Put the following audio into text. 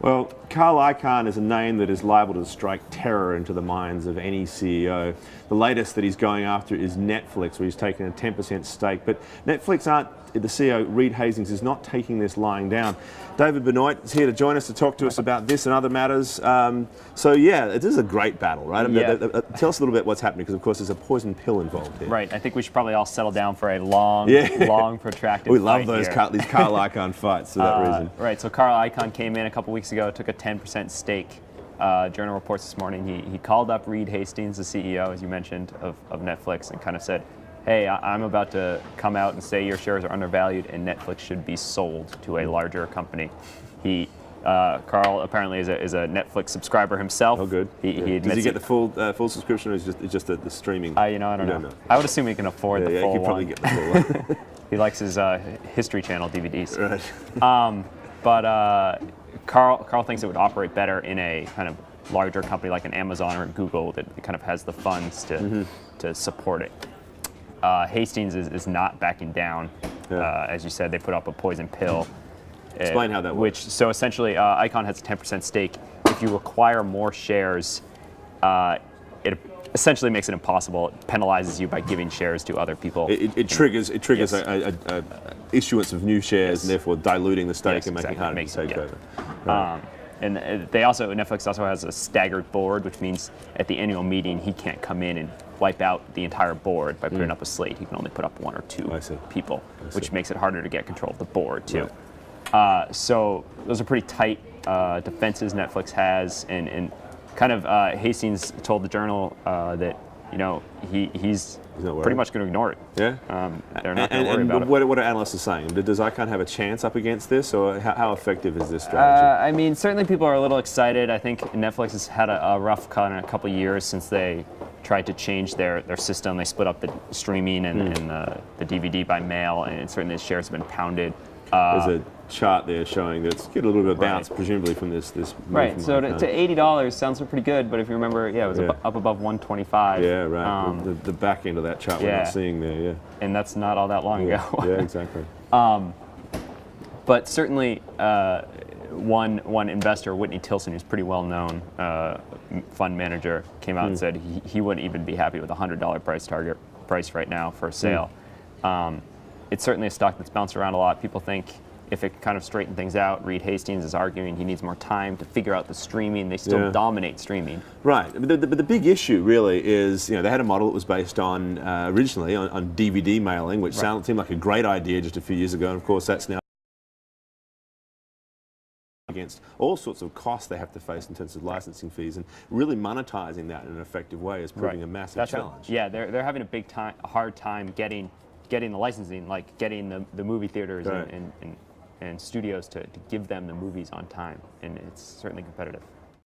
Well, Carl Icahn is a name that is liable to strike terror into the minds of any CEO. The latest that he's going after is Netflix, where he's taken a 10% stake. But Netflix aren't, the CEO, Reed Hastings, is not taking this lying down. David Benoit is here to join us to talk to us about this and other matters. So yeah, it is a great battle, right? I mean, tell us a little bit what's happening, because of course there's a poison pill involved here. Right, I think we should probably all settle down for a long, long protracted We love fight these Carl Icahn fights for that reason. Right, so Carl Icahn came in a couple weeks ago, took a 10% stake. Journal reports this morning he called up Reed Hastings, the CEO, as you mentioned, of Netflix, and kind of said, hey, I'm about to come out and say your shares are undervalued and Netflix should be sold to a larger company. Carl apparently is a Netflix subscriber himself. Oh, good. Does he get the full subscription, or is it just the streaming? I don't know. I would assume he can afford the full he could probably get the full one. He likes his History Channel DVDs. Right. But Carl thinks it would operate better in a kind of larger company like an Amazon or a Google that kind of has the funds to support it. Hastings is not backing down. As you said, they put up a poison pill. Explain how that works. So essentially, Icahn has a 10% stake. If you acquire more shares, it essentially makes it impossible. It penalizes you by giving shares to other people. It triggers a issuance of new shares, and therefore diluting the stake and making it harder to take over. Right. And Netflix also has a staggered board, which means at the annual meeting he can't come in and wipe out the entire board by putting up a slate. He can only put up one or two people, which makes it harder to get control of the board too. Right. So those are pretty tight defenses Netflix has, and kind of Hastings told the Journal that he's pretty much going to ignore it. Yeah. They're not going to worry about it. What are analysts saying? Does Icahn have a chance up against this, or how effective is this strategy? I mean, certainly people are a little excited. I think Netflix has had a rough cut in a couple of years since they tried to change their system. They split up the streaming and the DVD by mail, and certainly the shares have been pounded. There's a chart there showing that it's getting a little bit of bounce, presumably from this. Right. So to $80 sounds pretty good, but if you remember, it was up above 125. Yeah, right. The back end of that chart we're not seeing there. Yeah. And that's not all that long ago. Yeah, exactly. But certainly, one investor, Whitney Tilson, who's pretty well known fund manager, came out and said he wouldn't even be happy with a $100 price right now for a sale. It's certainly a stock that's bounced around a lot. People think if it kind of straightened things out, Reed Hastings is arguing he needs more time to figure out the streaming. They still dominate streaming. Right. But the big issue really is, they had a model that was based on, originally, on DVD mailing, which seemed like a great idea just a few years ago. And of course, that's now against all sorts of costs they have to face in terms of licensing fees, and really monetizing that in an effective way is proving a massive challenge. They're having a hard time getting the licensing, like getting the movie theaters and studios to give them the movies on time, and it's certainly competitive.